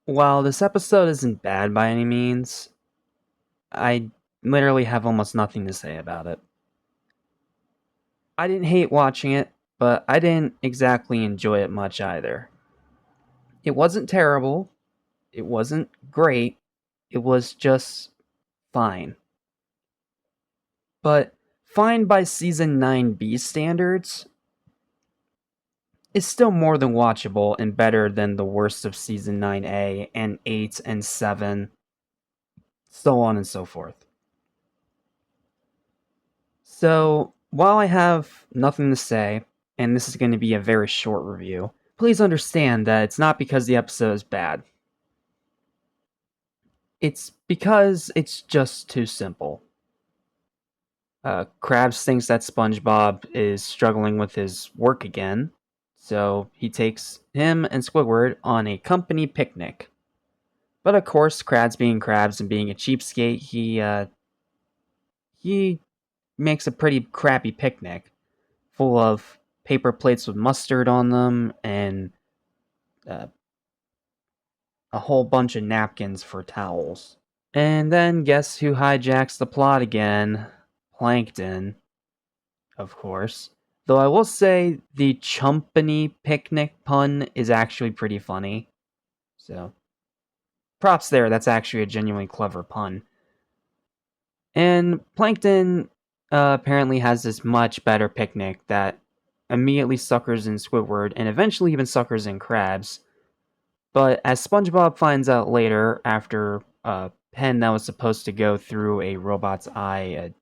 While this episode isn't bad by any means, I literally have almost nothing to say about it. I didn't hate watching it, but I didn't exactly enjoy it much either. It wasn't terrible, it wasn't great, it was just fine. But fine by season 9B standards is still more than watchable and better than the worst of season 9A and 8 and 7, so on and so forth. So, while I have nothing to say, and this is going to be a very short review, please understand that it's not because the episode is bad. It's because it's just too simple. Krabs thinks that SpongeBob is struggling with his work again, so he takes him and Squidward on a company picnic. But of course, Krabs being Krabs and being a cheapskate, he makes a pretty crappy picnic full of paper plates with mustard on them and uh, a whole bunch of napkins for towels. And then guess who hijacks the plot again? Plankton, of course. Though I will say the chumpany picnic pun is actually pretty funny. So, props there, that's actually a genuinely clever pun. And Plankton apparently has this much better picnic that immediately suckers in Squidward and eventually even suckers in Krabs. But as SpongeBob finds out later, after a pen that was supposed to go through a robot's eye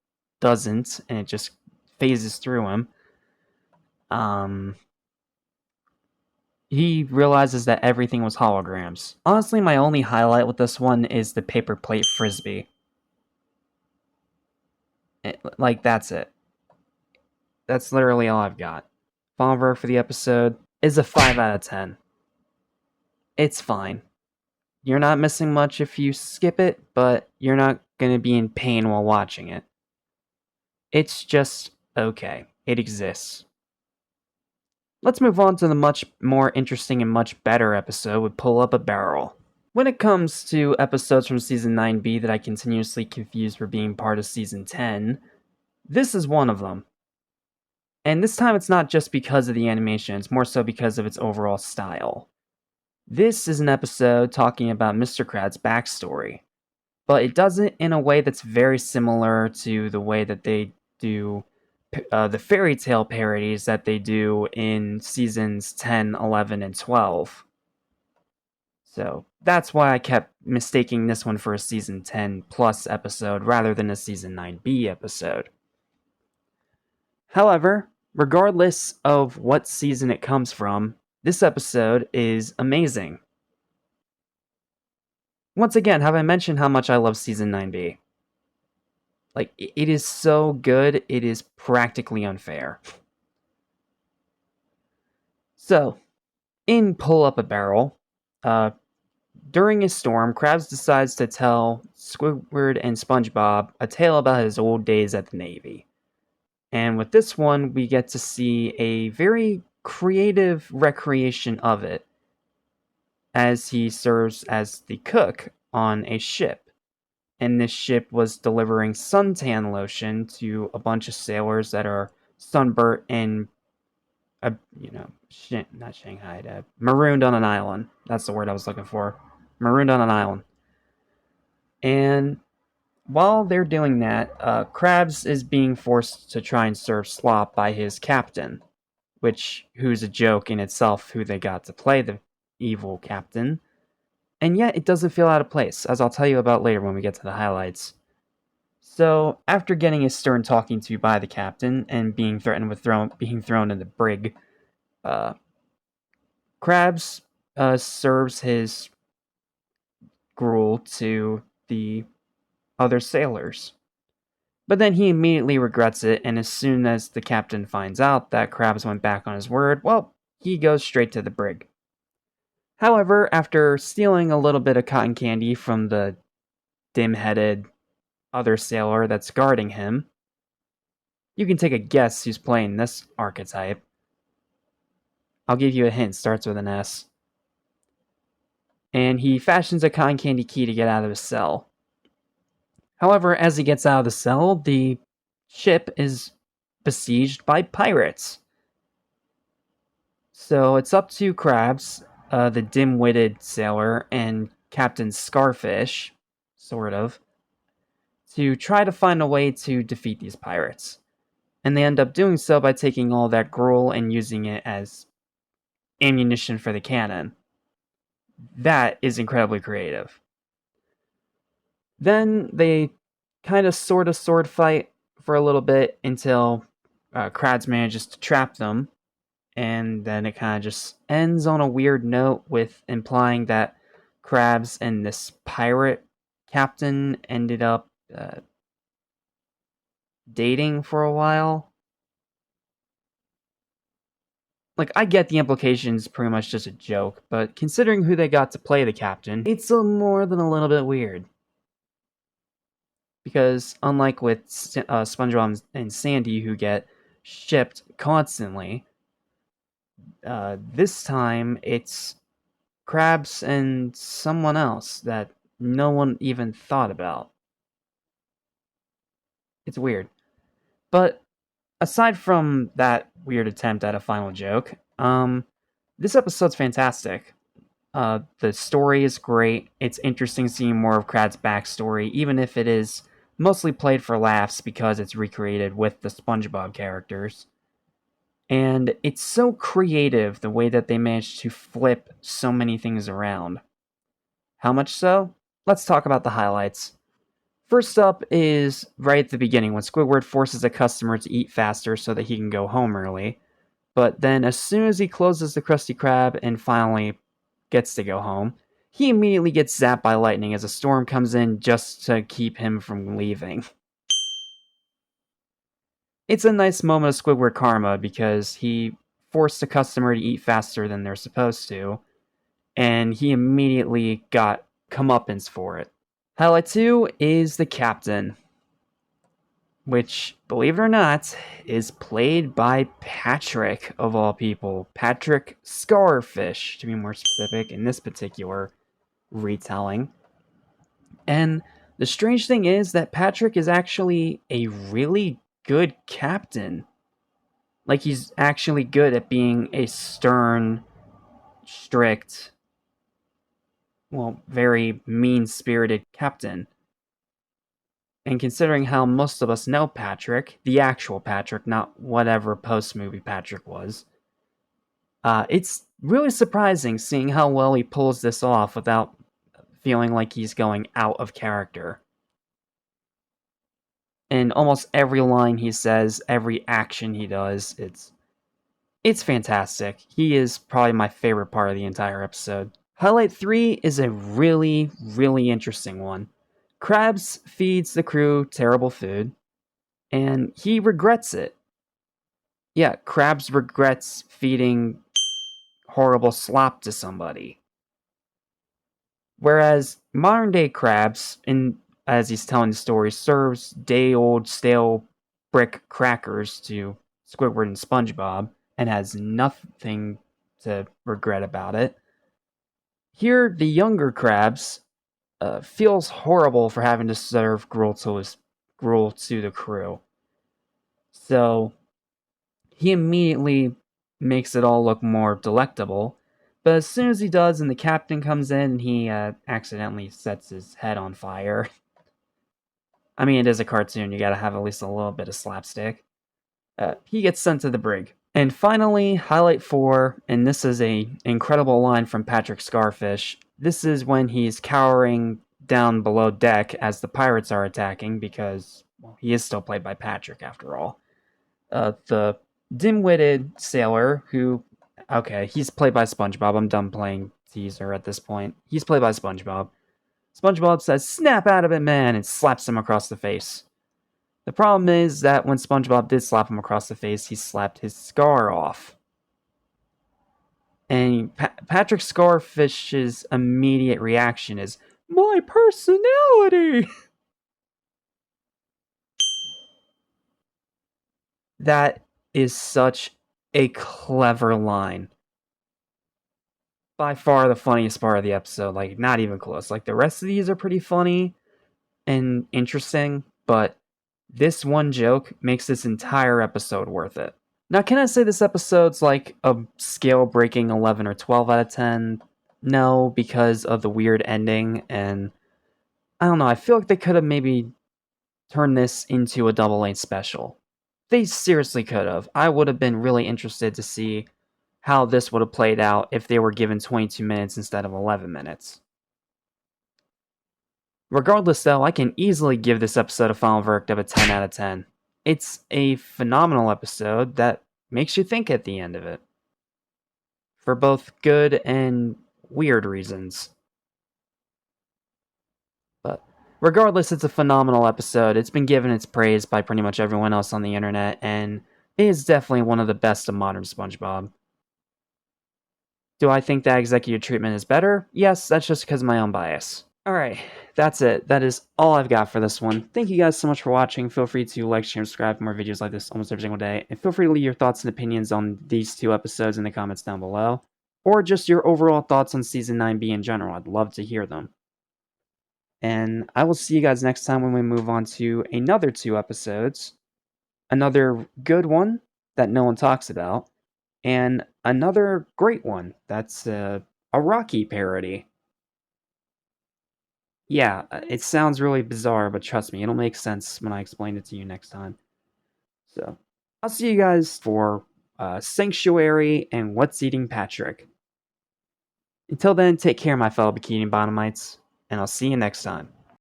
doesn't, and it just phases through him, um, he realizes that everything was holograms. Honestly, my only highlight with this one is the paper plate frisbee. That's it. That's literally all I've got. Final verdict for the episode is a 5 out of 10. It's fine. You're not missing much if you skip it, but you're not going to be in pain while watching it. It's just okay. It exists. Let's move on to the much more interesting and much better episode with Pull Up a Barrel. When it comes to episodes from Season 9B that I continuously confuse for being part of Season 10, this is one of them. And this time it's not just because of the animation, it's more so because of its overall style. This is an episode talking about Mr. Krabs' backstory, but it does it in a way that's very similar to the way that they do the fairy tale parodies that they do in seasons 10, 11, and 12. So that's why I kept mistaking this one for a season 10 plus episode rather than a season 9B episode. However, regardless of what season it comes from, this episode is amazing. Once again, have I mentioned how much I love season 9B? Like, it is so good, it is practically unfair. So, in Pull Up a Barrel, during a storm, Krabs decides to tell Squidward and SpongeBob a tale about his old days at the Navy. And with this one, we get to see a very creative recreation of it, as he serves as the cook on a ship. And this ship was delivering suntan lotion to a bunch of sailors that are sunburnt and, not Shanghai, marooned on an island. That's the word I was looking for. Marooned on an island. And while they're doing that, Krabs is being forced to try and serve slop by his captain, who's a joke in itself who they got to play the evil captain. And yet it doesn't feel out of place, as I'll tell you about later when we get to the highlights. So, after getting his stern talking to by the captain and being threatened with being thrown in the brig, Krabs serves his gruel to the other sailors. But then he immediately regrets it, and as soon as the captain finds out that Krabs went back on his word, well, he goes straight to the brig. However, after stealing a little bit of cotton candy from the dim-headed other sailor that's guarding him, you can take a guess who's playing this archetype. I'll give you a hint, starts with an S. and he fashions a cotton candy key to get out of his cell. However, as he gets out of the cell, the ship is besieged by pirates. So it's up to Krabs, the dim-witted sailor, and Captain Scarfish, sort of, to try to find a way to defeat these pirates. And they end up doing so by taking all that gruel and using it as ammunition for the cannon. That is incredibly creative. Then they kind of sort of sword fight for a little bit until Krabs manages to trap them, and then it kind of just ends on a weird note with implying that Krabs and this pirate captain ended up dating for a while. Like, I get the implications pretty much just a joke, but considering who they got to play the captain, it's more than a little bit weird. Because unlike with SpongeBob and Sandy, who get shipped constantly, this time it's Krabs and someone else that no one even thought about. It's weird. But aside from that weird attempt at a final joke, this episode's fantastic. The story is great. It's interesting seeing more of Krabs' backstory, even if it is mostly played for laughs because it's recreated with the SpongeBob characters. And it's so creative the way that they managed to flip so many things around. How much so? Let's talk about the highlights. First up is right at the beginning when Squidward forces a customer to eat faster so that he can go home early. But then, as soon as he closes the Krusty Krab and finally gets to go home, he immediately gets zapped by lightning as a storm comes in just to keep him from leaving. It's a nice moment of Squidward karma because he forced a customer to eat faster than they're supposed to, and he immediately got comeuppance for it. Highlight 2 is the captain, which, believe it or not, is played by Patrick, of all people. Patrick Scarfish, to be more specific, in this particular retelling. And the strange thing is that Patrick is actually a really good captain. Like, he's actually good at being a stern, strict, well, very mean-spirited captain. And considering how most of us know Patrick, the actual Patrick, not whatever post-movie Patrick was, it's really surprising seeing how well he pulls this off without feeling like he's going out of character. And almost every line he says, every action he does, it's fantastic. He is probably my favorite part of the entire episode. Highlight 3 is a really, really interesting one. Krabs feeds the crew terrible food, and he regrets it. Yeah, Krabs regrets feeding horrible slop to somebody. Whereas modern day Krabs, as he's telling the story, serves day old stale brick crackers to Squidward and SpongeBob and has nothing to regret about it. Here, the younger Krabs feels horrible for having to serve gruel to the crew. So he immediately makes it all look more delectable. But as soon as he does, and the captain comes in, he accidentally sets his head on fire. I mean, it is a cartoon. You gotta have at least a little bit of slapstick. He gets sent to the brig. And finally, highlight 4, and this is a incredible line from Patrick Scarfish. This is when he's cowering down below deck as the pirates are attacking, because, well, he is still played by Patrick after all. The dim-witted sailor who, okay, he's played by SpongeBob. I'm done playing teaser at this point. He's played by SpongeBob. SpongeBob says, "Snap out of it, man," and slaps him across the face. The problem is that when SpongeBob did slap him across the face, he slapped his scar off. And Patrick Scarfish's immediate reaction is, "My personality!" That is such a clever line. by far the funniest part of the episode. Like, not even close. Like, the rest of these are pretty funny and interesting, but this one joke makes this entire episode worth it. Now, can I say this episode's like a scale breaking 11 or 12 out of 10? No, because of the weird ending, and I don't know, I feel like they could have maybe turned this into a double length special. They seriously could have. I would have been really interested to see how this would have played out if they were given 22 minutes instead of 11 minutes. Regardless, though, I can easily give this episode a final verdict of a 10 out of 10. It's a phenomenal episode that makes you think at the end of it. For both good and weird reasons. But regardless, it's a phenomenal episode. It's been given its praise by pretty much everyone else on the internet, and it is definitely one of the best of modern SpongeBob. Do I think that executive treatment is better? Yes, that's just because of my own bias. Alright, that's it. That is all I've got for this one. Thank you guys so much for watching. Feel free to like, share, and subscribe for more videos like this almost every single day. And feel free to leave your thoughts and opinions on these two episodes in the comments down below. Or just your overall thoughts on Season 9B in general. I'd love to hear them. And I will see you guys next time when we move on to another 2 episodes. Another good one that no one talks about. And another great one that's a Rocky parody. Yeah, it sounds really bizarre, but trust me, it'll make sense when I explain it to you next time. So, I'll see you guys for Sanctuary and What's Eating Patrick. Until then, take care, my fellow Bikini Bottomites, and I'll see you next time.